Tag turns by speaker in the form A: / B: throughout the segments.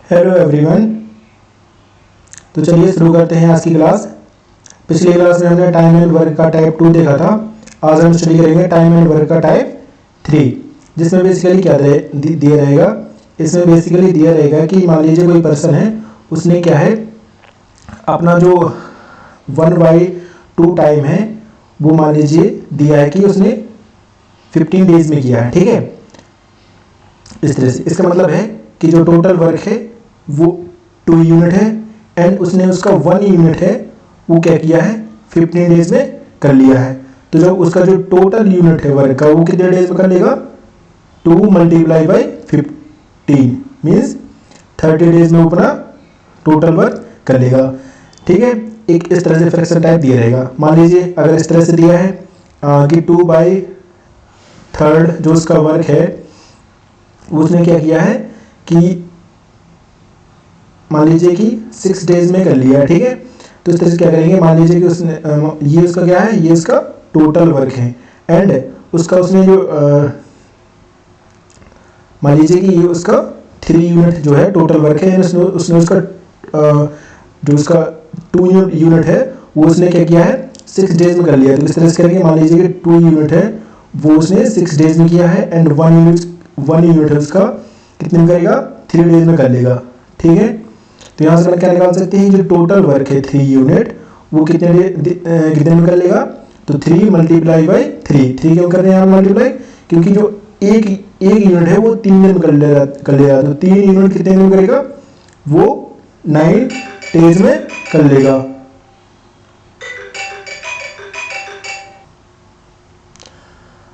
A: Hello everyone. तो चलिए शुरू करते हैं आज की क्लास। पिछली क्लास में हमने टाइम एंड वर्क का टाइप 2 देखा था। आज हम स्टडी करेंगे टाइम एंड वर्क का टाइप 3, जिसमें बेसिकली क्या दिया रहेगा। इसमें बेसिकली दिया रहेगा कि मान लीजिए कोई पर्सन है, उसने क्या है अपना जो 1/2 टाइम है वो मान लीजिए दिया है कि उसने 15 डेज में किया है। ठीक है, इस तरह से इसका मतलब है कि जो टोटल वर्क है वो 2 यूनिट है एंड उसने उसका 1 यूनिट है वो क्या किया है 15 डेज में कर लिया है। तो जब उसका जो टोटल यूनिट है वर्क का वो कितने डेज में कर लेगा, 2 × 15 मीन्स 30 डेज में वो अपना टोटल वर्क कर लेगा। ठीक है, एक इस तरह से फ्रैक्शन टाइप दिया रहेगा। मान लीजिए अगर इस तरह से दिया है कि 2/3 जो उसका वर्क है उसने क्या किया है कि मान लीजिए कि 6 डेज में कर लिया है। ठीक है, तो इस तरह से क्या करेंगे, मान लीजिए कि उसने ये उसका क्या है, ये उसका टोटल वर्क है एंड उसका उसने जो मान लीजिए कि ये उसका 3 यूनिट जो है टोटल वर्क है, उसने उसका जो उसका 2 यूनिट है वो उसने क्या किया है 6 डेज में कर लिया है। तो इस तरह से करेंगे, मान लीजिए कि 2 यूनिट है वो उसने 6 डेज में किया है एंड 1 यूनिट है उसका कितने में करेगा 3 डेज में कर लेगा। ठीक है, तो यहाँ से मैं क्या निकाल सकते हैं, जो टोटल वर्क है 3 यूनिट वो कितने में कर लेगा, तो 3 × 3 क्यों कर रहे हैं यहाँ मल्टीप्लाई, क्योंकि जो एक यूनिट है वो 3 दिन में कर लेगा। तो 3 यूनिट कितने दिन में करेगा, वो 9 डेज में कर लेगा।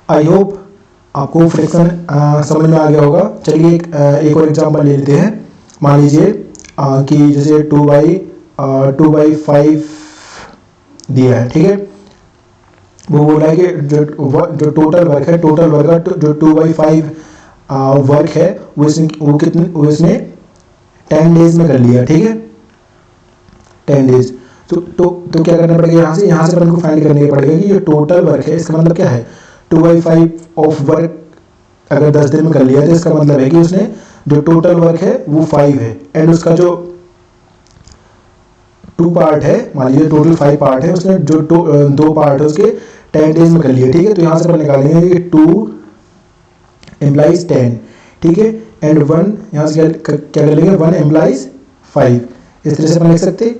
A: आई होप आपको फ्रैक्शन समझ में आ गया होगा। चलिए एक और एग्जांपल ले लेते हैं। मान लीजिए कि जैसे 2/5 दिया है। ठीक है, वो बोल रहा है कि जो टोटल वर्क है, टोटल वर्क का जो 2/5 वर्क है वो इसने 10 डेज में कर लिया। ठीक है, 10 डेज। तो क्या करना पड़ेगा, यहाँ से अपन को फाइंड करने पड़ेगा कि ये टोटल वर्क है, इसका मतलब क्या है 2/5 ऑफ वर्क अगर 10 दिन में कर लिया तो इसका मतलब है कि उसने जो टोटल वर्क है वो 5 है एंड उसका जो 2 पार्ट है, मान लीजिए टोटल 5 पार्ट है, उसने जो 2 पार्ट है उसके 10 डेज में कर लिए। ठीक है, तो यहाँ से अपन निकालेंगे कि 2 × 10। ठीक है, एंड 1 यहाँ से क्या कर लेंगे 1 × 5। इस तरह से अपन लिख सकते हैं।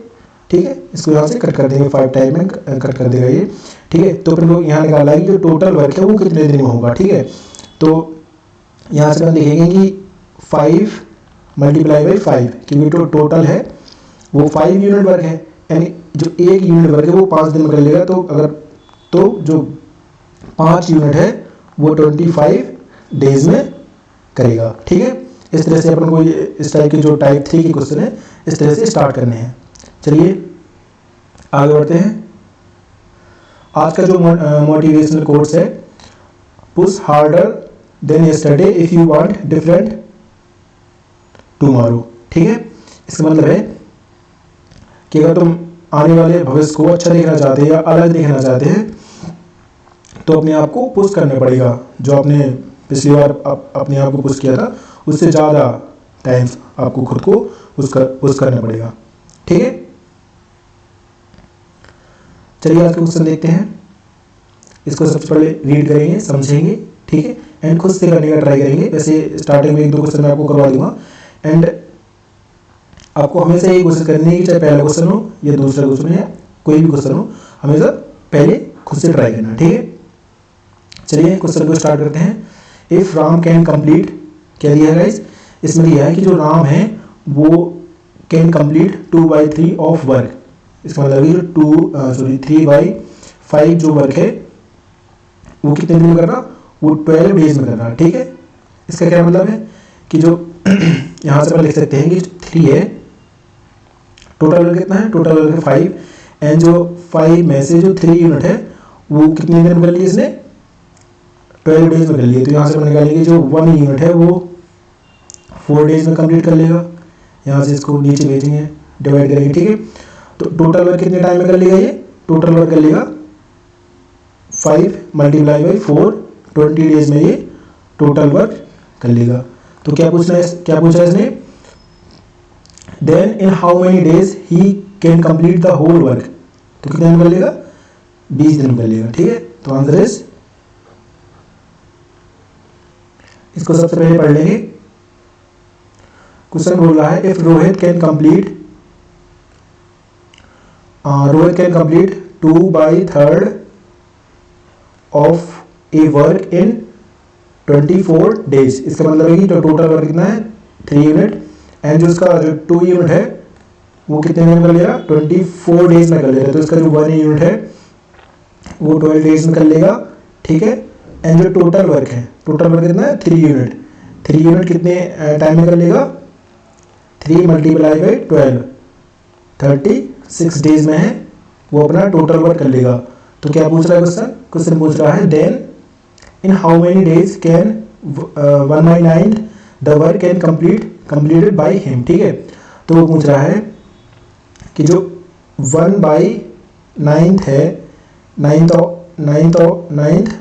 A: ठीक है, इसको यहाँ से कट कर देंगे, 5 टाइम में कट कर देगा ये। ठीक है, तो अपन लोग यहाँ निकाला है कि जो टोटल वर्क है वो कितने दिन में होगा। ठीक है, तो यहाँ से अपन देखेंगे कि 5 × 5 क्योंकि जो टोटल है वो 5 यूनिट वर्क है यानी जो 1 यूनिट वर्क है वो 5 दिन में कर लेगा। तो जो 5 यूनिट है वो 25 डेज में करेगा। ठीक है, इस तरह से अपन को इस टाइप के जो टाइप 3 के क्वेश्चन है इस तरह से स्टार्ट करने हैं। चलिए आगे बढ़ते हैं। आज का जो मोटिवेशनल कोट्स है, push harder than yesterday if you want different tomorrow. ठीक है, इसका मतलब है कि अगर तुम आने वाले भविष्य को अच्छा देखना चाहते हैं या अलग देखना चाहते हैं तो अपने आप को पुश करना पड़ेगा। जो आपने पिछली बार अपने आप को पुश किया था उससे ज़्यादा टाइम्स आपको खुद को पुश करना पड़ेगा। ठीक है, चलिए आज का क्वेश्चन देखते हैं। इसको सबसे पहले रीड करेंगे, समझेंगे। ठीक है, एंड खुद से करने का ट्राई करेंगे। वैसे स्टार्टिंग में 1-2 क्वेश्चन मैं आपको करवा दूंगा एंड आपको हमेशा यही कोशिश करनी है कि चाहे पहला क्वेश्चन हो या दूसरा क्वेश्चन या कोई भी क्वेश्चन हो, हमेशा पहले खुद से ट्राई करना। ठीक है, चलिए क्वेश्चन को स्टार्ट करते हैं। इफ राम कैन कंप्लीट, क्या दिया है गाइस, इसमें दिया है कि जो राम है वो कैन कंप्लीट 2/3 ऑफ वर्क। इसका मतलब है 3/5 जो वर्क है वो कितने दिन में कर रहा, वो 12 डेज में कर रहा है। ठीक है, इसका क्या मतलब है कि जो यहाँ से अपन लिख सकते हैं कि 3 है, टोटल वर्क कितना है, टोटल वर्क 5 एंड जो 5 में से जो 3 यूनिट है वो कितने दिन में कर लिए इसने 12 डेज में कर लिए। तो यहाँ से अपन निकालेंगे जो 1 यूनिट है वो 4 डेज में कंप्लीट कर लेगा। यहाँ से इसको नीचे भेजेंगे, डिवाइड करेंगे। ठीक है, तो टोटल वर्क कितने टाइम में कर लेगा, ये टोटल वर्क कर लेगा 5 × 4 20 डेज में ये टोटल वर्क कर लेगा। तो क्या पूछा है इसने, then in how many days he can complete the whole work, तो कितने दिन कर लेगा, 20 दिन कर लेगा, ठीक है। तो आंसर इज, इसको सबसे पहले पढ़ लेंगे। क्वेश्चन बोल रहा है if Rohit can complete 2/3 of a work in 24 days, इसका मतलब है कि जो टोटल वर्क कितना है 3 यूनिट, एंड जो इसका जो 2 यूनिट है वो कितने दिन कर लेगा, 24 डेज में कर लेगा। तो इसका जो 1 यूनिट है वो 12 डेज में कर लेगा, ठीक है। एंड जो टोटल वर्क है, टोटल वर्क कितना है 3 यूनिट, 3 यूनिट कितने टाइम में कर लेगा, 3 × 12 36 डेज में है, वो अपना टोटल वर्क कर लेगा। तो क्या पूछ रहा है क्वेश्चन, क्वेश्चन पूछ रहा है then in how many days can 1/9 the work can completed by him, ठीक है। तो वो पूछ रहा है कि जो 1/9 है, 9th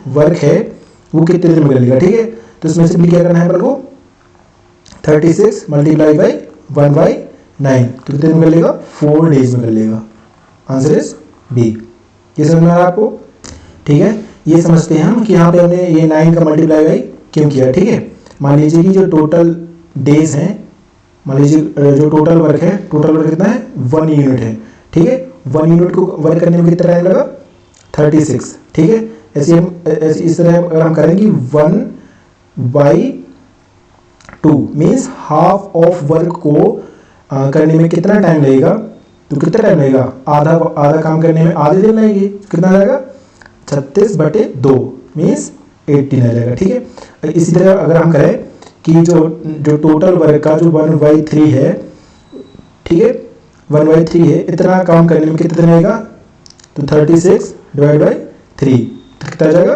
A: वर्क है वो कितने दिन में कर लेगा, ठीक है। तो इसमें सिंपली क्या करना है अपन को, 36 × 1/9, तो कितने दिन में कर लेगा, 4 डेज में कर लेगा। Answer is B. ये समझ में आ रहा है आपको, ठीक है। ये समझते हैं हम कि यहाँ पे हमने ये 9 का मल्टीप्लाई बाई क्यों किया, ठीक है। मान लीजिए कि जो टोटल डेज हैं, मान लीजिए जो टोटल वर्क है, टोटल वर्क कितना है 1 यूनिट है, ठीक है। 1 यूनिट को वर्क करने में कितना टाइम लगा, 36, ठीक है। ऐसे हम इस तरह अगर हम करें कि 1/2 मीन्स हाफ ऑफ वर्क को करने में कितना टाइम लगेगा, तो कितना टाइम लगेगा, आधा काम करने में आधे दिन लगेंगे, कितना लगेगा 36/2 मीन्स 18 आ जाएगा, ठीक है। इसी तरह अगर हम करें कि जो टोटल वर्क का जो 1/3 है, ठीक है, 1/3 है, इतना काम करने में कितना दिन लगेगा, तो 36/3 तो कितना आ जाएगा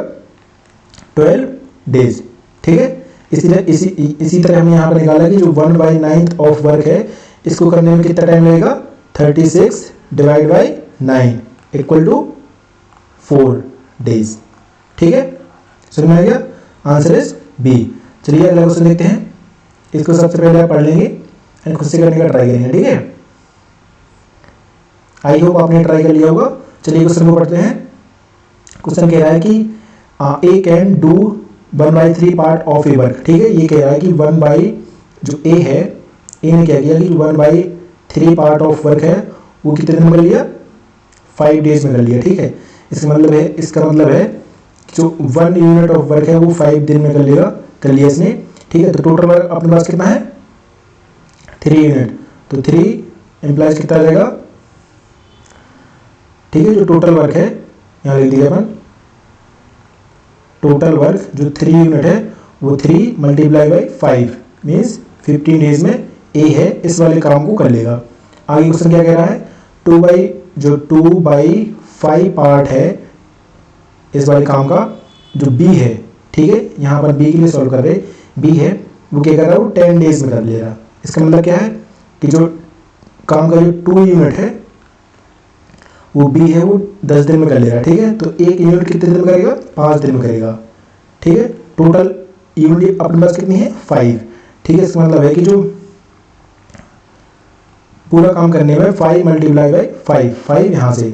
A: 12 डेज, ठीक है। इसी तरह हमने यहाँ पर निकाला कि जो 1/9 ऑफ वर्क है इसको करने में कितना टाइम लगेगा, 36/9 = 4 डेज, ठीक है। समझ में आ गया, आंसर इज बी। चलिए अगला क्वेश्चन देखते हैं। इसको सबसे पहले आप पढ़ लेंगे एंड खुद से करने का ट्राई करेंगे, ठीक है। आई होप आपने ट्राई कर लिया होगा। चलिए क्वेश्चन को पढ़ते हैं। क्वेश्चन कह रहा है कि A can do 1/3 part of a work, ठीक है। ये कह रहा है कि जो ए है, ए ने क्या किया कि 1/3 पार्ट ऑफ वर्क है वो कितने दिन में कर लिया, 5 डेज में कर लिया, ठीक है। इसका मतलब है जो 1 यूनिट ऑफ वर्क है वो 5 दिन में कर लिया इसने, ठीक है। तो टोटल वर्क अपने पास कितना है 3 यूनिट, तो 3 एम्प्लाइज कितना आ जाएगा, ठीक है। जो टोटल वर्क है यहाँ लिख दिया अपन, टोटल वर्क जो 3 यूनिट है वो 3 × 5 मीन्स 15 डेज में ए है इस वाले काम को कर लेगा। आगे क्वेश्चन क्या कह रहा है, 2/5 पार्ट है इस वाले काम का जो बी है, ठीक है। यहाँ पर बी के लिए सॉल्व कर रहे, बी है वो क्या कर रहा है, वो 10 डेज में कर ले रहा। इसका मतलब क्या है कि जो काम का जो 2 यूनिट है वो बी है वो 10 दिन में कर ले रहा, ठीक है। तो 1 यूनिट कितने दिन में करेगा, 5 दिन में करेगा, ठीक है। टोटल यूनिट अपने पास कितनी है 5, ठीक है। इसका मतलब है कि जो पूरा काम करने में 5 × 5 यहाँ से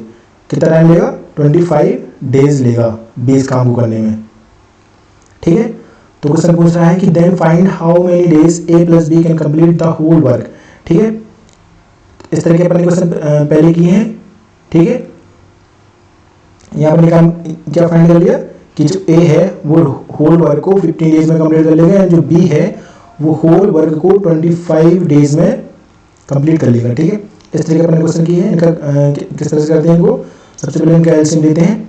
A: कितना टाइम लेगा, 25 डेज लेगा 20 काम को करने में, ठीक है। तो क्वेश्चन पूछ रहा है कि then find how many days A + B can complete the whole work, ठीक है। इस तरह के अपने क्वेश्चन पहले किए हैं, ठीक है। यहाँ पर काम क्या फाइंड कर लिया कि जो ए है वो होल वर्क को 15 डेज में कंप्लीट कर लेगा, जो बी है वो होल वर्क को 25 डेज में कंप्लीट कर लेगा, ठीक है। इस तरह के अपने क्वेश्चन किए हैं। इनका किस तरह से करते हैं इनको, सबसे पहले इनका एलसीएम लेते हैं।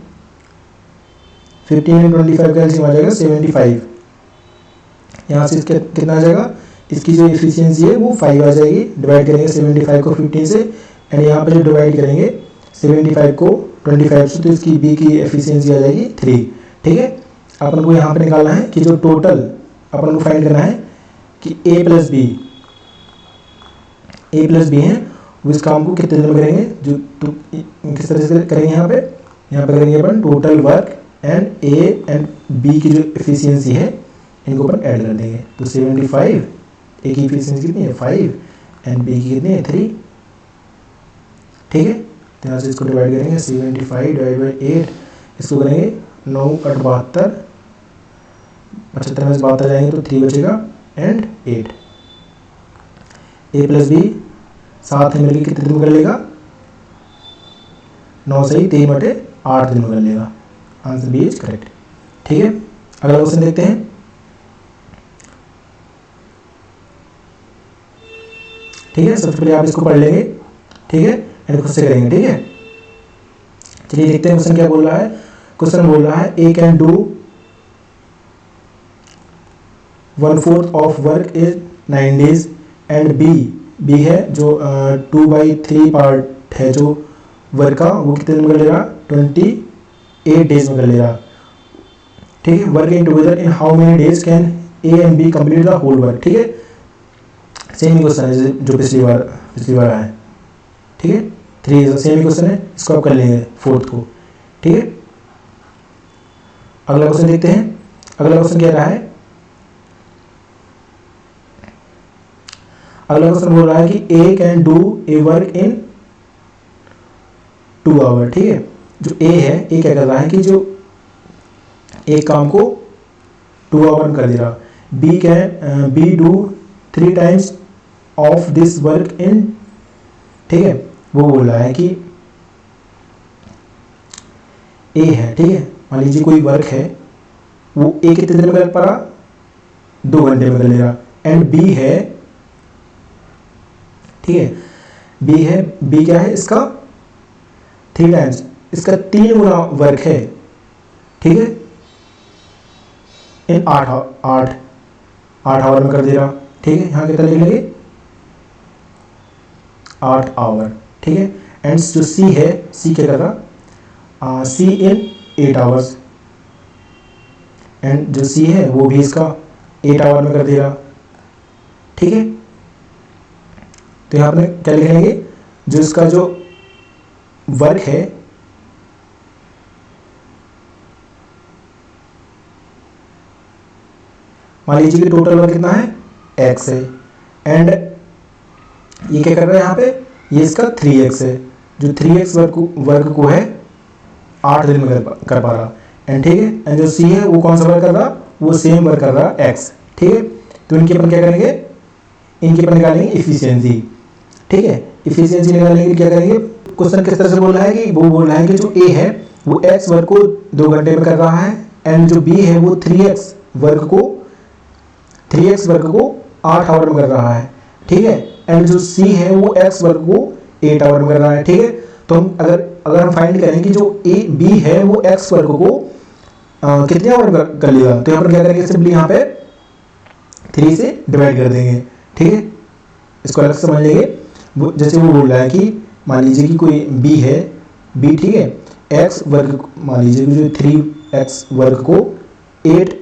A: 15 × 25 का एलसीएम आ जाएगा 75। यहाँ से इसके कितना आ जाएगा, इसकी जो एफिशिएंसी है वो 5 आ जाएगी। डिवाइड करेंगे 75 को 15 से, एंड यहाँ पर जो डिवाइड करेंगे 75 को 25 से, तो इसकी बी की एफिशिएंसी आ जाएगी 3, ठीक है। अपन को यहाँ पे निकालना है कि जो टोटल अपन को फाइंड करना है कि ए प्लस बी है वो इस काम को कितने दिन में करेंगे, जो तो किस तरह से करेंगे, यहाँ पे करेंगे अपन total work and A and B की जो एफिशिएंसी है इनको अपन ऐड कर देंगे। तो 75 ए की एफिशिएंसी कितनी है 5, एंड बी की कितनी है 3, ठीक है। तो यहाँ से इसको डिवाइड करेंगे 75 डिवाइड बाई 8, इसको करेंगे 9 8 72, 75 में से 72 जाएंगे तो 3 बचेगा एंड 8। ए प्लस बी साथ में मिलकर कितने दिन में कर लेगा, 9 सही 3 बटे 8 दिन में कर लेगा। आंसर बी इज करेक्ट, ठीक है। अगला क्वेश्चन देखते हैं। ठीक है, सबसे पहले आप इसको पढ़ लेंगे, ठीक है, एंड खुद से करेंगे, ठीक है। चलिए देखते हैं क्वेश्चन क्या बोल रहा है। क्वेश्चन बोल रहा है A can do 1/4 of work is 9 days and B है जो 2/3 पार्ट है जो वर्क का, वो कितने दिन में कर लेगा, 28 days में कर लेगा, ठीक है। Working together in how many days can A and B complete the whole work, ठीक है। सेम ही क्वेश्चन है जो पिछली बार आया है, ठीक है। 3 सेम ही क्वेश्चन है, इसको आप कर लेंगे 4th को, ठीक है। अगला क्वेश्चन देखते हैं। अगला क्वेश्चन क्या रहा है, अगला क्वेश्चन बोल रहा है कि A can do a work in 2 hours, ठीक है। जो ए है, ए क्या कर रहा है कि जो एक काम को 2 hours में कर दे रहा। B do 3 times of this work in, ठीक है। वो बोल रहा है कि ए है, ठीक है, मान लीजिए कोई वर्क है, वो ए कितने दिन में कर पा रहा, 2 घंटे में कर ले रहा। एंड बी है, ठीक है, बी क्या है, इसका 3 times, इसका 3 गुना वर्क है, ठीक है, इन 8 आवर में कर दे रहा, ठीक है। यहाँ कितना लिख लेंगे, 8 hour, ठीक है। एंड जो सी है, सी क्या कर रहा, सी इन 8 hours, एंड जो सी है वो भी इसका 8 hour में कर दे रहा, ठीक है। तो यहाँ पर क्या लिखेंगे, जो इसका जो वर्क है, मान लीजिए कि टोटल वर्क कितना है, x है, एंड ये क्या कर रहा है यहाँ पे, ये इसका 3x है, जो 3x वर्क को है 8 दिन में कर पा रहा, एंड ठीक है। एंड जो c है वो कौन सा वर्क कर रहा, वो सेम वर्क कर रहा x, ठीक है। तो इनके अपन क्या करेंगे, इनके अपन निकालेंगे इफिशियंसी, ठीक है। इफिशियंसी निकालने के लिए क्या करेंगे, क्वेश्चन किस तरह से बोल रहा है कि वो बोल रहा है कि जो ए है वो x वर्क को 2 घंटे में कर रहा है, एंड जो b है वो 3x वर्क को 8 आवर में कर रहा है, ठीक है। एंड जो c है वो x वर्क को 8 आवर में कर रहा है, ठीक है। तो हम अगर हम फाइंड करें कि जो b है वो x वर्क को कितने आवर में कर लेगा, तो यहाँ पर क्या करेंगे, सिंपली यहाँ पे 3 से डिवाइड कर देंगे, ठीक है। इसको अलग समझ लेंगे। वो जैसे वो बोल रहा है कि मान लीजिए कि कोई b है, b, ठीक है, x वर्क, मान लीजिए कि जो 3x वर्क को 8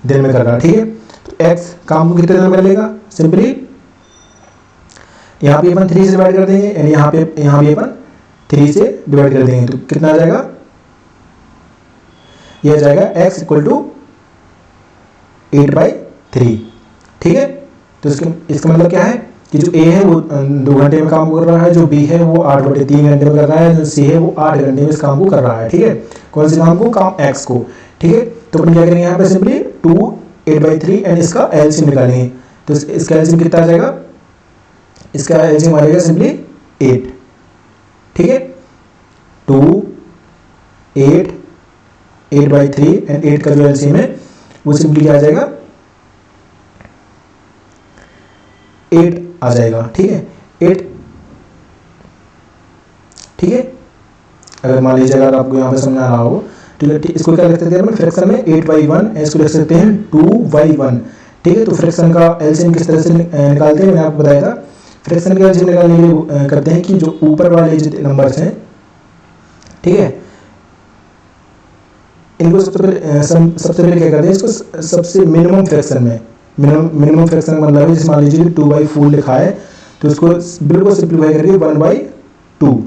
A: दिन में कर रहा है, ठीक है। तो x काम को कितने दिन में कर लेगा, सिंपली यहाँ पे अपन 3 से डिवाइड कर देंगे, यानी यहाँ भी अपन 3 से डिवाइड कर देंगे, तो कितना आ जाएगा, यह जाएगा x इक्वल टू 8/3, ठीक है। तो इसका मतलब क्या है कि जो a है वो 2 घंटे में काम कर रहा है, जो b है वो 8/3 घंटे में कर रहा है, जो c है वो 8 घंटे में इस काम को कर रहा है, ठीक है। कौन से काम को, काम x को, ठीक है। तो अपन क्या करेंगे यहाँ पे, सिंपली 2 8/3 एंड इसका एलसीएम निकालेंगे। तो इसका एलसीएम कितना आ जाएगा, इसका एलसीएम आ जाएगा सिंपली 8, ठीक है। 2 8 8/3 एंड 8 का जो एलसीएम है वो सिंपली क्या आ जाएगा, 8 आ जाएगा, ठीक है, 8, ठीक है। अगर मान लीजिए अगर आपको यहाँ पे समझ आ रहा हो, ठीक है, इसको क्या लिख सकते हैं, फ्रैक्शन में 8/1, इसको लिख सकते हैं 2/1, ठीक है। तो फ्रैक्शन का एलसीएम किस तरह से निकालते हैं, मैंने आपको बताया था। फ्रैक्शन का एलसीएम निकालने के लिए करते हैं कि जो ऊपर वाले जो नंबर्स हैं, ठीक है, इनको सबसे पहले क्या करते हैं, इसको सबसे मिनिमम फ्रैक्शन में, मिनिमम फ्रैक्शन का मतलब है, जैसे मान लीजिए 2/4 लिखा है, तो इसको बिल्कुल सिंप्लीफाई करके 1/2,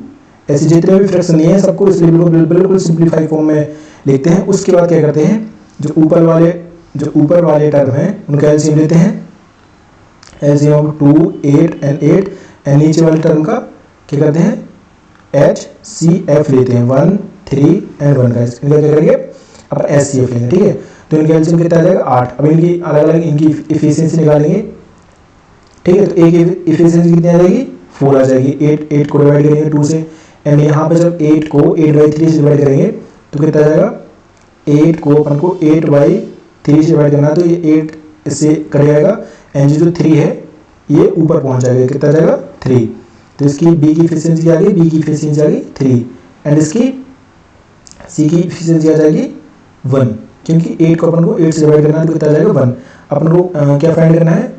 A: ऐसे जितने भी फ्रैक्शन नहीं है सबको इसलिए बिल्कुल सिंप्लीफाई फॉर्म में लिखते हैं। उसके बाद क्या करते हैं, जो ऊपर वाले टर्म हैं उनका एलसीएम लेते हैं, एलसीएम ऑफ 2, 8 एंड 8 एंड नीचे वाले टर्म का क्या करते हैं HCF लेते हैं 1, 3 एंड 1 का, इनका क्या करेंगे अपन SCF लेंगे, ठीक है। तो इनका एलसीएम कितना आ जाएगा 8। अब इनकी अलग अलग इनकी इफिशियंसी निकालेंगे, ठीक है। तो एक इफिशियंसी कितनी आ जाएगी 4 आ जाएगी। 8 को डिवाइड करेंगे 2 से, एंड यहाँ पे जब 8 को 8/3 से डिवाइड करेंगे तो कितना आ जाएगा 8 को अपन को 8/3 से डिवाइड करना है, तो ये 8 इससे कट जाएगा एंड जो 3 है ये ऊपर पहुंच जाएगा, कितना जाएगा 3। तो इसकी बी की इफिशियंसी आ गई, बी की इफिशियंसी आ गई 3 एंड इसकी सी की इफिशियंसी आ जाएगी 1, क्योंकि 8 को अपन को 8 से डिवाइड करना है तो कितना जाएगा 1। अपन को क्या फाइंड करना है,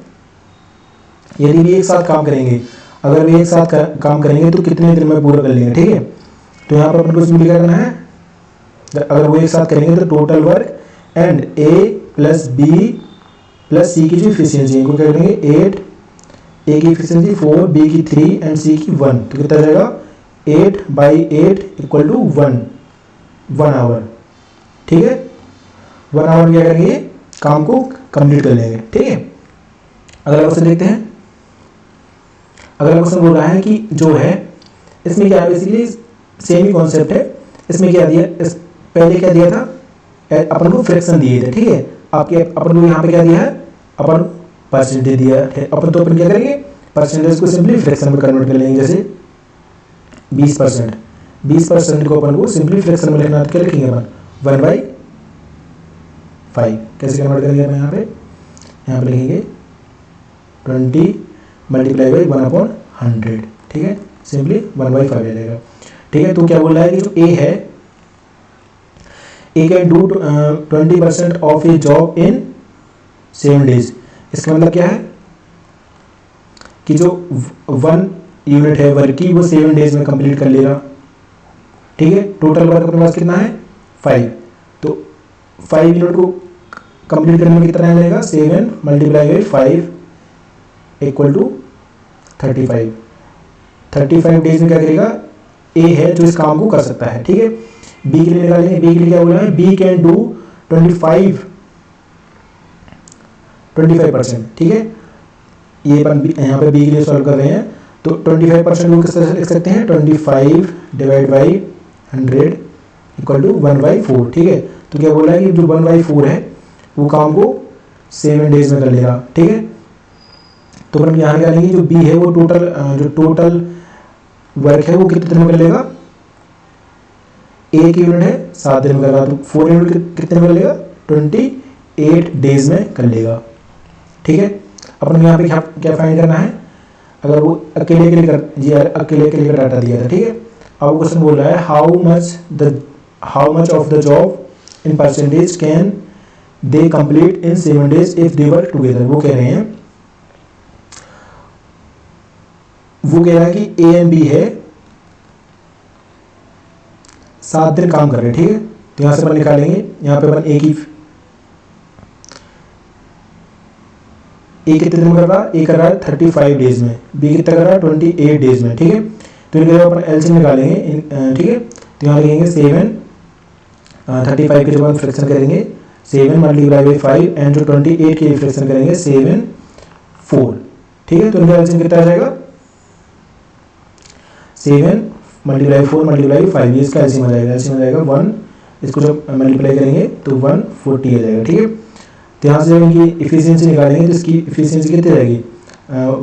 A: यदि भी एक साथ काम करेंगे, अगर भी एक साथ काम करेंगे तो कितने दिन में पूरा कर लेंगे, ठीक है। तो यहाँ पर अपन को इसमें क्या करना है, अगर वो एक साथ करेंगे तो total work and A + B + C की जो इफिशियंसी इनको क्या करेंगे 8, A की इफिशियंसी 4, B की 3 एंड C की 1, तो कितना जाएगा 8/8 = 1 आवर, ठीक है। 1 आवर क्या करेंगे काम को कंप्लीट कर लेंगे, ठीक है। अगला क्वेश्चन देखते हैं। अगला क्वेश्चन बोल रहा है कि जो है इसमें क्या बेसिकली सेम ही कॉन्सेप्ट है। इसमें क्या दिया, पहले क्या दिया था अपन को फ्रैक्शन दिए थे, ठीक है। आपके अपन को यहाँ पे क्या दिया है, अपन परसेंटेज दिया है। अपन तो अपन क्या करेंगे परसेंटेज को सिंपली फ्रैक्शन में कन्वर्ट कर लेंगे। जैसे 20%, 20% को अपन को सिंपली फ्रैक्शन में लिखना, क्या लिखेंगे अपन 1/5। कैसे कन्वर्ट करेंगे अपन यहाँ पे लिखेंगे 20 × 1/100, ठीक है। सिंपली 1/5 आ जाएगा, ठीक है। तो क्या बोल रहा है कि जो A है, A can do 20% of A job in 7 days. इसका मतलब क्या है कि जो 1 यूनिट है वर्क की वो 7 डेज में कंप्लीट कर लेगा, ठीक है। टोटल वर्क अपने पास कितना है 5, तो 5 यूनिट को कंप्लीट करने में कितना टाइम लगेगा 7 × 5 = 35। 35 डेज में क्या करेगा A है जो इस काम को कर सकता है, ठीक है। B के लिए निकालेंगे, B के लिए क्या बोल रहा है, B कैन डू 25%, ठीक है। ये अपन यहाँ पे B के लिए सॉल्व कर रहे हैं, तो 25% को किस तरह से लिख सकते हैं 25 / 100 = 1/4, ठीक है। तो क्या बोल रहा है कि जो 1/4 है वो काम को 7 डेज में कर लेगा, ठीक है। तो अपन यहाँ निकालेंगे जो B है वो टोटल वर्क है वो कितने दिन में कर लेगा, 1 यूनिट है 7 दिन में कर रहा, तो 4 यूनिट कितने में कर लेगा 28 डेज में कर लेगा, ठीक है। अपन यहाँ पे क्या फाइंड करना है, अगर वो अकेले के लिए डाटा दिया था, ठीक है। अब क्वेश्चन बोल रहा है how much of the job in percentage can they complete in 7 days if they work together. वो कह रहे हैं कि A एंड B है 7 दिन काम कर रहे हैं, ठीक है। तो यहां से अपन निकालेंगे, यहाँ पे अपन A कितने दिन में कर रहा है, A कर रहा है 35 डेज में, B कितना कर रहा है 28 डेज में, ठीक है। तो इनके जब अपन एलसीएम निकालेंगे, ठीक है। तो यहाँ लिखेंगे 7 35 के जब अपन फ्रैक्शन करेंगे 7 × 5 एंड जो 28 के फ्रैक्शन करेंगे 7 4, ठीक है। तो इनका एलसीएम कितना आ जाएगा 7 × 4 × 5, ये इसका एलसीएम आ जाएगा 1, इसको जब मल्टीप्लाई करेंगे तो 140 आ जाएगा, ठीक है। तो यहाँ से जब इनकी इफिशियंसी निकालेंगे तो इसकी इफिशियंसी कितनी रहेगी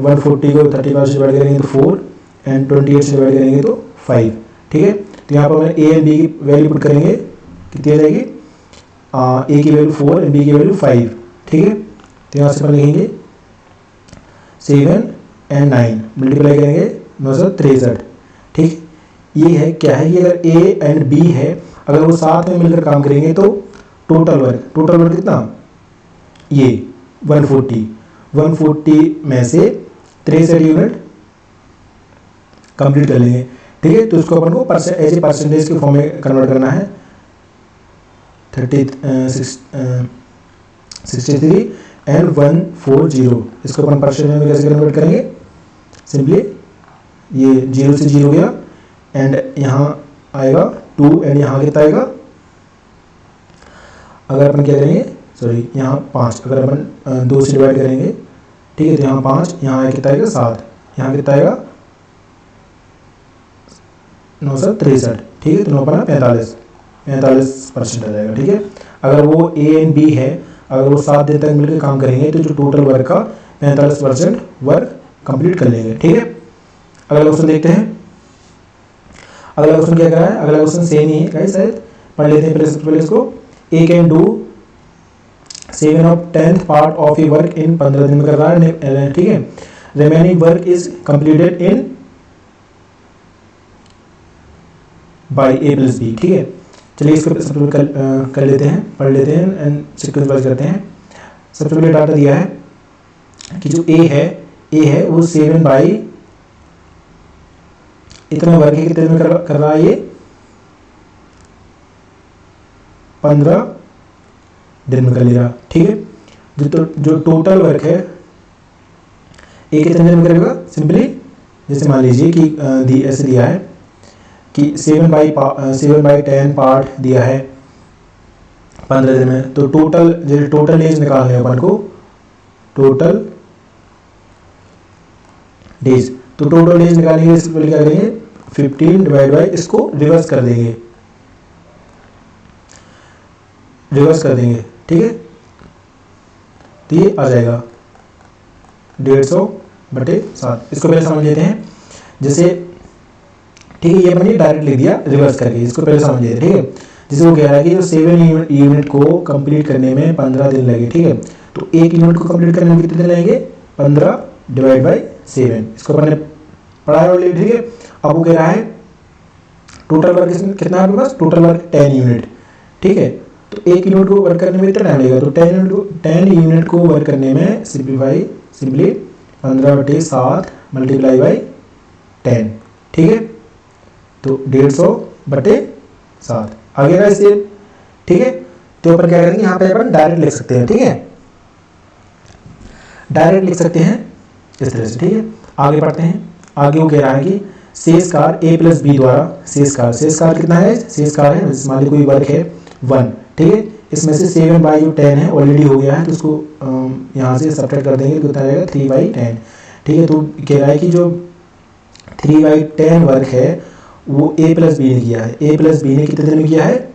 A: 140 को 35 से डिवाइड करेंगे तो 4 एंड 28 से डिवाइड करेंगे तो 5, ठीक है। तो यहाँ पर A एंड B की वैल्यू पुट करेंगे, कितनी आ जाएगी A की वैल्यू 4 एंड B की वैल्यू 5, ठीक है। तो यहाँ से अपन लिखेंगे 7 एंड 9 मल्टीप्लाई करेंगे 963, ठीक। ये है क्या है कि अगर A एंड B है, अगर वो साथ में मिलकर काम करेंगे तो टोटल वर्क कितना, ये 140 में से 63 यूनिट कंप्लीट कर लेंगे, ठीक है। तो इसको अपन को एज ए परसेंटेज के फॉर्म में कन्वर्ट करना है 63 एंड 140, इसको अपन परसेंटेज में कैसे कन्वर्ट करेंगे, सिंपली ये 0 से 0 गया एंड यहाँ आएगा 2 एंड यहाँ कितना आएगा, अगर अपन क्या करेंगे यहाँ 5, अगर अपन 2 से डिवाइड करेंगे ठीक है। तो यहाँ 5, यहाँ कितना आएगा 7, यहाँ कितना आएगा 963, ठीक है। तो 9 × 45% आ जाएगा, ठीक है। अगर वो ए एंड बी है, अगर वो 7 दिन तक मिलकर काम करेंगे तो जो टोटल वर्क का 45% वर्क कंप्लीट कर लेंगे, ठीक है। अगला क्वेश्चन देखते हैं। अगला क्वेश्चन क्या कह रहा है? अगला क्वेश्चन सेम ही है गाइस, शायद पढ़ लेते हैं पहले। सबसे पहले इसको, A can do 7/10 part of a work in 15 दिन में कर रहा है, ठीक है। Remaining work is completed in by A plus B, ठीक है। चलिए इसको सबसे पहले कर लेते हैं, पढ़ लेते हैं एंड सीक्वेंस वाइज करते हैं। सबसे पहले डाटा दिया है कि जो ए है वो 7 बाई इतना वर्क है, कितने में कर रहा है ये 15 दिन में कर लेगा, ठीक है। जो टोटल वर्क है ए कितने दिन में करेगा? सिंपली जैसे मान लीजिए कि ऐसे दिया है कि 7/10 पार्ट दिया है 15 दिन में, तो टोटल डेज निकालने हैं अपन को, टोटल डेज। तो टोटल डेज निकालेंगे, इससे पहले क्या करेंगे 15 डिवाइड बाई, इसको रिवर्स कर देंगे, ठीक है। तो ये आ जाएगा 150/7। इसको पहले समझ लेते हैं, जैसे ठीक है, ये मैंने डायरेक्ट लिख दिया रिवर्स करके, इसको पहले समझ लेते हैं, ठीक है। जैसे वो कह रहा है कि जो 7 यूनिट को कंप्लीट करने में 15 दिन लगे, ठीक है। तो एक यूनिट को कंप्लीट करने में कितने दिन लगेंगे? 15 डिवाइड बाई 7। इसको मैंने पढ़ा है ऑलरेडी, ठीक है। अब वो कह रहा है टोटल वर्क कितना है आपके पास? टोटल वर्क 10 यूनिट, ठीक है। तो एक यूनिट को वर्क करने में कितना टाइम लगेगा? तो 10 यूनिट को वर्क करने में सिंपली 15/7 मल्टीप्लाई बाई 10, ठीक है। तो 150/7 आ गया इससे, ठीक है। तो अपन क्या करेंगे, यहाँ पे अपन डायरेक्ट लिख सकते हैं, ठीक है, डायरेक्ट लिख सकते हैं इस तरह से, ठीक है। आगे पढ़ते हैं। आगे वो कह रहा है कि शेष कार्य ए प्लस बी द्वारा, शेष कार्य कितना है? शेष कार्य है, मान लीजिए कोई वर्क है 1, ठीक है। इसमें से 7/10 है, ऑलरेडी हो गया है, तो उसको यहाँ से सब्ट्रैक्ट कर देंगे तो कितना आएगा 3/10, ठीक है। तो कह रहा है कि जो 3/10 वर्क है वो ए प्लस बी ने किया है। ए प्लस बी ने कितने दिन में किया है?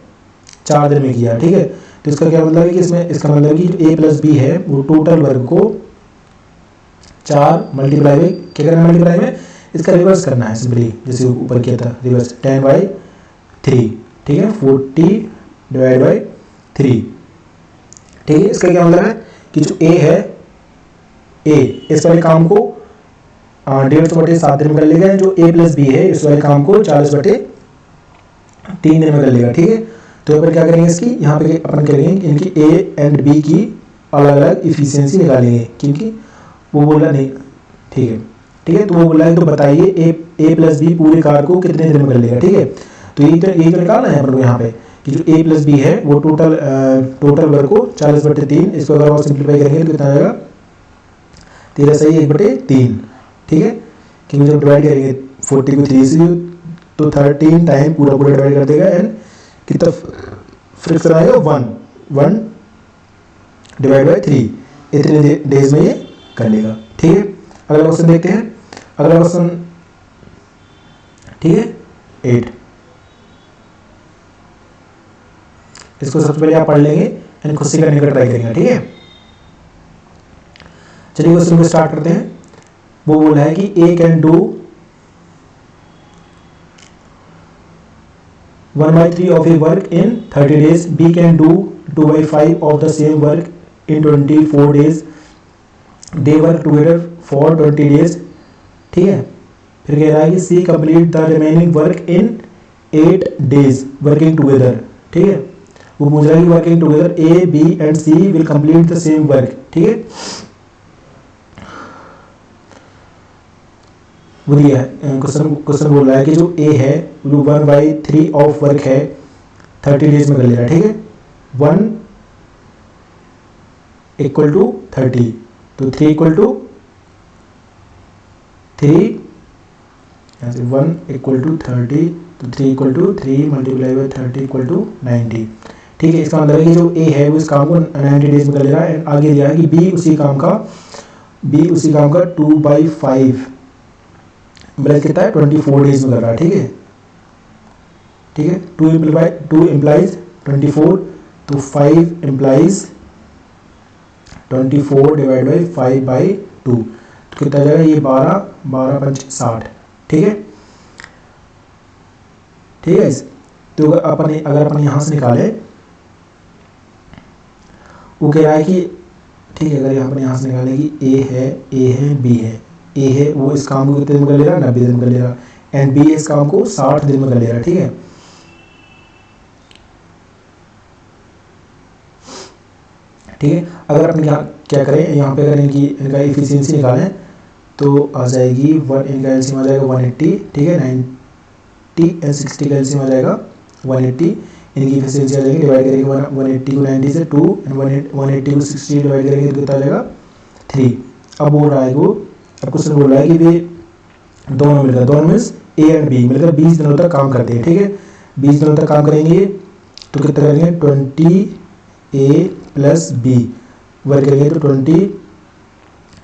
A: 4 दिन में किया है, ठीक है। तो इसका क्या मतलब है कि इसका मतलब कि जो ए प्लस बी है वो टोटल वर्क को 4 मल्टीप्लाई में क्या करना है? मल्टीप्लाई में इसका रिवर्स करना है, सिंपली जैसे ऊपर किया था रिवर्स 10/3, ठीक है। 40 डिवाइड बाई 3, ठीक है। इसका क्या मतलब है कि जो ए है, इस वाले काम को 150/7 दिन में कर लेगा, जो ए प्लस बी है इस वाले काम को 40/3 दिन में कर लेगा, ठीक है। तो यहाँ पर क्या करेंगे, इसकी यहाँ पे अपन करेंगे इनकी ए एंड बी की अलग अलग इफिशियंसी निकालेंगे, क्योंकि वो बोला नहीं, ठीक है। तो वो बोला है तो बताइए ए प्लस बी पूरे कार्य को कितने दिन में कर लेगा, ठीक है। तो ये तो निकालना है अपन को यहाँ पे कि जो ए प्लस बी है वो टोटल वर्क को 40/3, इसको अगर और सिंप्लीफाई करेंगे तो कितना आएगा 13/1/3, ठीक है। क्योंकि जब डिवाइड करेंगे 40 को 3 से तो 13 टाइम पूरा डिवाइड कर देगा, एंड कितना फ्रैक्शन आएगा 1 डिवाइड बाई 3, इतने डेज में ये कर लेगा, ठीक है। अगला क्वेश्चन देखते हैं। अगला क्वेश्चन, ठीक है, 8। इसको सबसे पहले आप पढ़ लेंगे एंड खुद से करने का ट्राई करेंगे, ठीक है। चलिए क्वेश्चन को स्टार्ट करते हैं। वो बोला है कि A can do 1/3 of a work in 30 days, B can do 2/5 of the same work in 24 days, they work together for 20 days, ठीक है। फिर कह रहा है कि C complete the remaining work in 8 days working together, ठीक है। वो पूछ रहा है कि working together A, B and C will complete the same work, ठीक है। वो दिया है क्वेश्चन बोल रहा है कि जो A है वो 1/3 ऑफ वर्क है 30 डेज में कर ले रहा है, ठीक है। 1 = 30, तो 3 = 3, यहाँ से 1 = 30, तो 3 = 3 मल्टीप्लाई बाई 30 = 90, ठीक है। इसका मतलब है कि जो A है वो इस काम को 90 डेज में कर ले रहा है, एंड आगे दिया है कि B उसी काम का बी उसी काम का 2/5 एम्प्लाइज कितना है 24 डेज में कर रहा है। ठीक है, ठीक है, 2 इम्प्लाइज 24, तो 5 इम्प्लाइज 24 डिवाइड बाई 5/2, तो कितना जाएगा ये 12 पंच 60। ठीक है, ठीक है। तो अगर अपन यहाँ से निकाले, वो कह रहा है कि ठीक है, अगर यहाँ पर यहाँ से निकालें कि ए है बी है, ए है वो इस काम को कितने दिन में कर ले रहा है 90 दिन में कर ले रहा, एंड बी इस काम को 60 दिन में कर ले रहा। ठीक है, ठीक है। अगर अपन यहाँ क्या करें, यहाँ पे अगर इनका एफिशिएंसी निकालें तो आ जाएगी इनका एलसीएम आ जाएगा 180। ठीक है, 90 एंड 60 का एलसीएम आ जाएगा 180, इनकी एफिशिएंसी आ जाएगी, डिवाइड करेंगे 180 को 90 से 2 एंड 180 को 60 डिवाइड करेंगे तो कितना आ जाएगा 3। अब बोल रहा है वो, अब क्वेश्चन बोल रहा है कि वे दोनों मिलकर, दोनों मीन्स ए एंड बी मिलकर 20 दिनों तक काम करते हैं। ठीक है, 20 दिनों तक काम करेंगे तो कितना करेंगे 20A प्लस बी वर्क करेंगे तो 20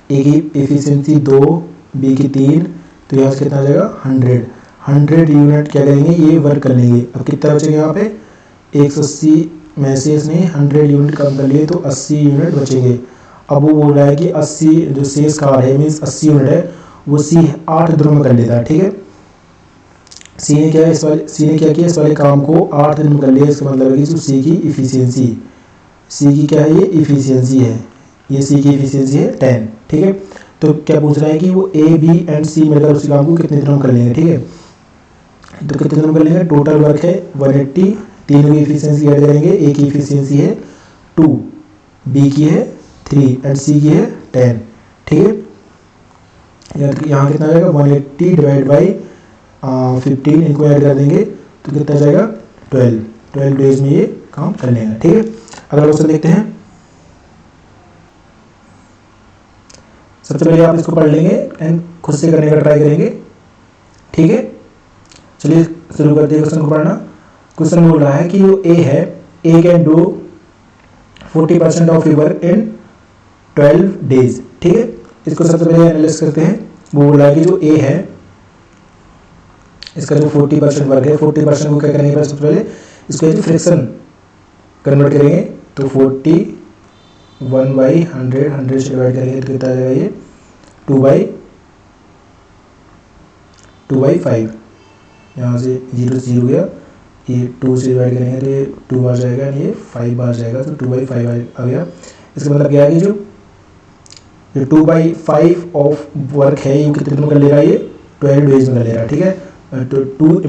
A: ए की एफिशिएंसी 2, बी की 3, तो यहाँ से कितना आ जाएगा 100 यूनिट क्या करेंगे ये वर्क कर लेंगे। अब कितना बचेंगे यहाँ पे 180 में से इसने 100 यूनिट कम कर लिए तो 80 यूनिट बचेंगे। अब वो बोल रहा है कि 80 जो शेष कार है मीन्स 80 यूनिट है वो सी 8 दिनों में कर लेता है। ठीक है, सी ने क्या किया इस वाले काम को 8 दिन में कर लिया, इसका मतलब है कि जो सी की इफिशियंसी, सी की क्या है ये इफिशियंसी है, ये सी की इफिशियंसी है 10। ठीक है, तो क्या पूछ रहा है कि वो ए बी एंड सी मिलकर उसी काम को कितने दिनों में कर लेंगे। ठीक है, तो कितने दिनों में कर लेंगे, टोटल वर्क है 180, तीनों की इफिशियंसी ऐड करेंगे, ए की इफिशियंसी है 2, बी की है 3 एंड सी की है 10। ठीक है, यहाँ कितना जाएगा 180 डिवाइड बाई 15, इनको ऐड कर देंगे तो कितना जाएगा 12 डेज में ये काम कर लेंगे। ठीक है, अगला क्वेश्चन देखते हैं। सबसे पहले आप इसको पढ़ लेंगे एंड खुद से करने का ट्राई करेंगे। ठीक है, चलिए शुरू करते हैं क्वेश्चन को पढ़ना। क्वेश्चन बोल रहा है कि जो ए है, A can do 40% of work in 12 days. ठीक है, इसको सबसे पहले एनालाइज करते हैं। वो बोल रहा है कि जो ए है इसका जो 40% वर्क है, 40% को क्या करेंगे सबसे पहले इसको फ्रैक्शन कन्वर्ट करेंगे तो 41/100, 100 से डिवाइड करेंगे तो कितना आ जाएगा ये 2/5, यहाँ से 0 से 0 गया, ये 2 से डिवाइड करेंगे तो ये 2 आ जाएगा, ये 5 आ जाएगा, तो 2/5 आ गया। इसका मतलब क्या है कि जो 2/5 ऑफ वर्क है ये कितने दिन में कर ले रहा है, ये 12 डेज में कर ले रहा है। ठीक है, तो 2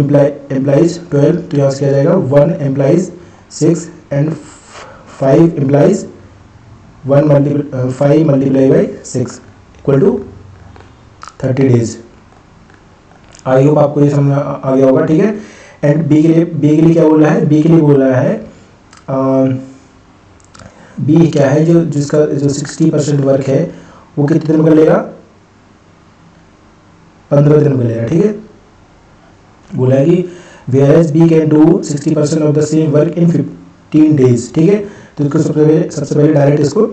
A: एम्प्लाइज 12, तो यहाँ से क्या जाएगा 1 employees 6 and 5 employees 5 multiply by 6 equal to 30 days. I hope आपको ये समझ आ गया होगा। ठीक है, एंड बी के लिए क्या बोल रहा है, बी के लिए बोल रहा है बी क्या है जिसका जो 60% वर्क है वो कितने दिन में कर लेगा 15 दिन में कर लेगा। ठीक है, बोला है कि whereas B can do 60% of the same work in 15 days। ठीक है, तो इसको सबसे पहले डायरेक्ट इसको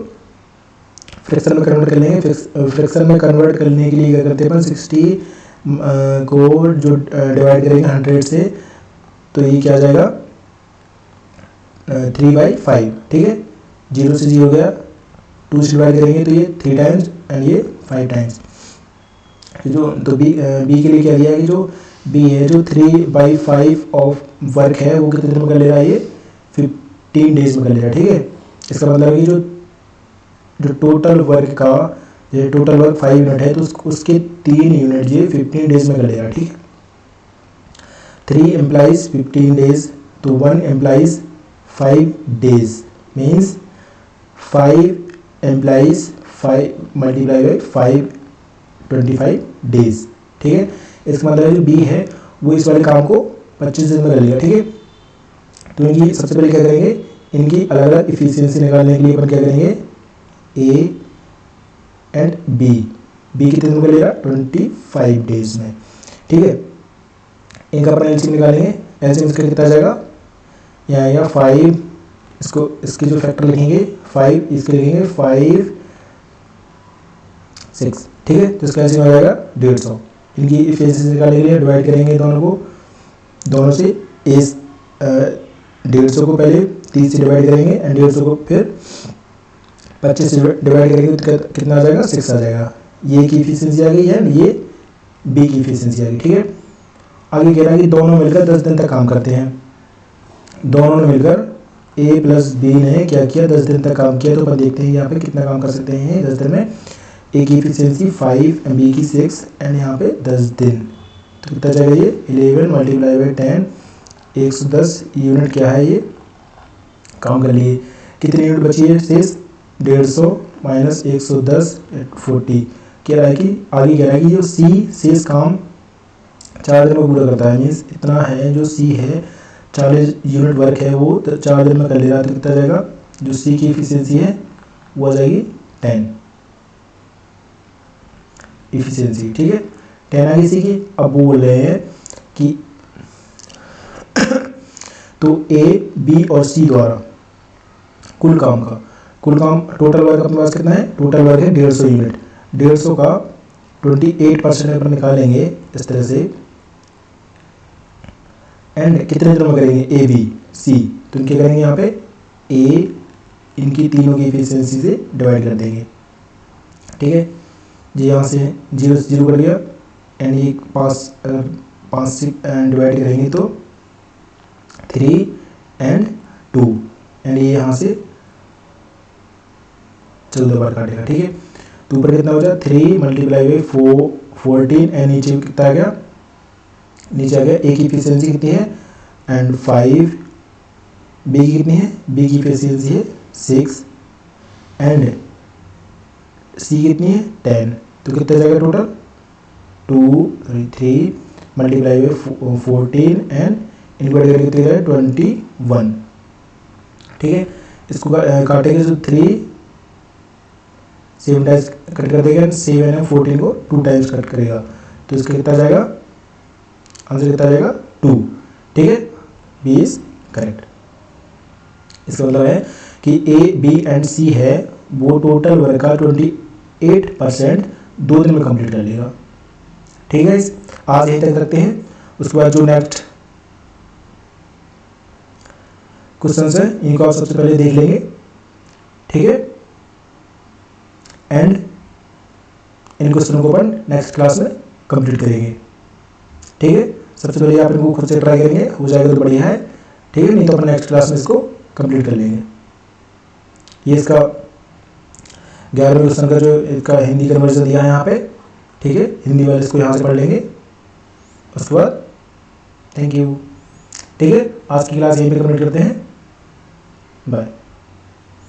A: फ्रैक्शन में कन्वर्ट कर लेंगे। फ्रैक्शन में कन्वर्ट करने के लिए क्या करते हैं अपन 60 को जो डिवाइड करेंगे 100 से, तो ये क्या आ जाएगा 3/5। ठीक है, 0 से 0 गया, 2 से डिवाइड करेंगे तो ये 3 टाइम्स एंड ये 5 टाइम्स। तो बी के लिए क्या दिया है कि जो बी है जो 3/5 ऑफ वर्क है वो कितने दिन में कर ले रहा है, ये 15 डेज में कर ले रहा है। ठीक है, इसका मतलब है कि जो टोटल वर्क का ये टोटल वर्क 5 यूनिट है तो उसके 3 यूनिट ये 15 डेज में कर ले रहा है। ठीक है, 3 एम्प्लाइज 15 डेज, तो 1 employees 5 days means 5 employees 5 multiply by 5 25 days. ठीक है, इसका मतलब जो बी है वो इस वाले काम को 25 दिन में कर लेगा। ठीक है, तो इनकी सबसे पहले क्या करेंगे, इनकी अलग अलग इफिशियंसी निकालने के लिए अपन क्या करेंगे ए एंड बी कितने दिन में कर लेगा 25 डेज में। ठीक है, इनका अपन एलसीएम निकालेंगे, एलसीएम इसका कितना आ जाएगा यहाँ 5, इसको इसके जो फैक्टर लिखेंगे 5, इसके लिखेंगे 5 6, ठीक है। तो इसका एलसीएम आ जाएगा 150। इनकी एफिशिएंसी निकालने के लिए डिवाइड करेंगे दोनों को, दोनों से 150 को पहले 30 से डिवाइड करेंगे एंड 150 को फिर 25 से डिवाइड करेंगे तो कितना आ जाएगा 6 आ जाएगा। ये की एफिशिएंसी आ गई एंड ये बी की एफिशिएंसी आ गई, ठीक है। आगे कह रहा है कि दोनों मिलकर 10 दिन तक काम करते हैं। दोनों ने मिलकर ए प्लस बी ने क्या किया, 10 दिन तक काम किया। तो अपन देखते हैं यहाँ पे कितना काम कर सकते हैं 10 दिन में। ए की एफिशिएंसी 5 बी की 6 एंड यहाँ पे 10 दिन, तो कितना जाएगा ये 11 मल्टीप्लाई बाई 10, 110 यूनिट क्या है ये काम कर लिए। कितनी यूनिट बची है शेष, 150 माइनस 110 40। कह रहा है कि आगे कह रहा है कि जो सी शेष काम 4 दिन में पूरा करता है, मीन्स इतना है जो सी है 40 यूनिट वर्क है वो 4 दिन में कर ले रहा है। तो कितना जाएगा, जो सी की एफिशिएंसी है वो आ जाएगी 10 एफिशिएंसी, ठीक है। 10 आ गई सी की। अब वो बोल रहे हैं कि तो ए बी और सी द्वारा कुल काम टोटल वर्क अपने पास कितना है, टोटल वर्क है 150 यूनिट। 150 का 28% अपन निकालेंगे इस तरह से एंड कितने दिनों में करेंगे ए बी सी, तो इनके करेंगे यहाँ पे ए इनकी तीनों की एफिशिएंसी से डिवाइड कर देंगे, ठीक है जी। यहाँ से 0 से 0 कर लिया एंड ये 5 से डिवाइड करेंगे तो 3 एंड 2 एंड ये यहाँ से 14 बार काटेगा, ठीक है। तो ऊपर कितना हो जाए 3 मल्टीप्लाई बाई 14 एंड नीचे कितना आ गया, नीचे आ गया ए की एफिशिएंसी कितनी है एंड 5, बी की कितनी है, बी की एफिशिएंसी है 6 एंड सी कितनी है 10। तो कितना जाएगा टोटल 3 मल्टीप्लाई बाई 14 एंड इनको करके कितने जाएगा 21, ठीक है। इसको काटेंगे तो 3 7 टाइम्स कट कर देगा एंड 7 एंड 14 को 2 टाइम्स कट करेगा। तो इसका कितना जाएगा, आंसर कितना जाएगा 2, ठीक है। B is correct. इसका मतलब है कि ए बी एंड सी है वो टोटल वर्क का 28% 2 दिन में कंप्लीट कर लेगा, ठीक है। आज यहीं तक रखते हैं। उसके बाद जो नेक्स्ट क्वेश्चन है इनको आप सबसे पहले देख लेंगे, ठीक है। एंड इन क्वेश्चनों को अपन नेक्स्ट क्लास में कंप्लीट करेंगे, ठीक है। सबसे पहले आप इनको खुद से ट्राई करेंगे, हो जाएगा तो बढ़िया है, ठीक है। नहीं तो अपन नेक्स्ट क्लास में इसको कंप्लीट कर लेंगे। ये इसका 11वें क्वेश्चन का जो इसका हिंदी कन्वर्जन दिया है यहाँ पे, ठीक है। हिंदी वाले इसको यहाँ से पढ़ लेंगे। उसके बाद थैंक यू, ठीक है। आज की क्लास यहीं पे कंप्लीट करते हैं। बाय।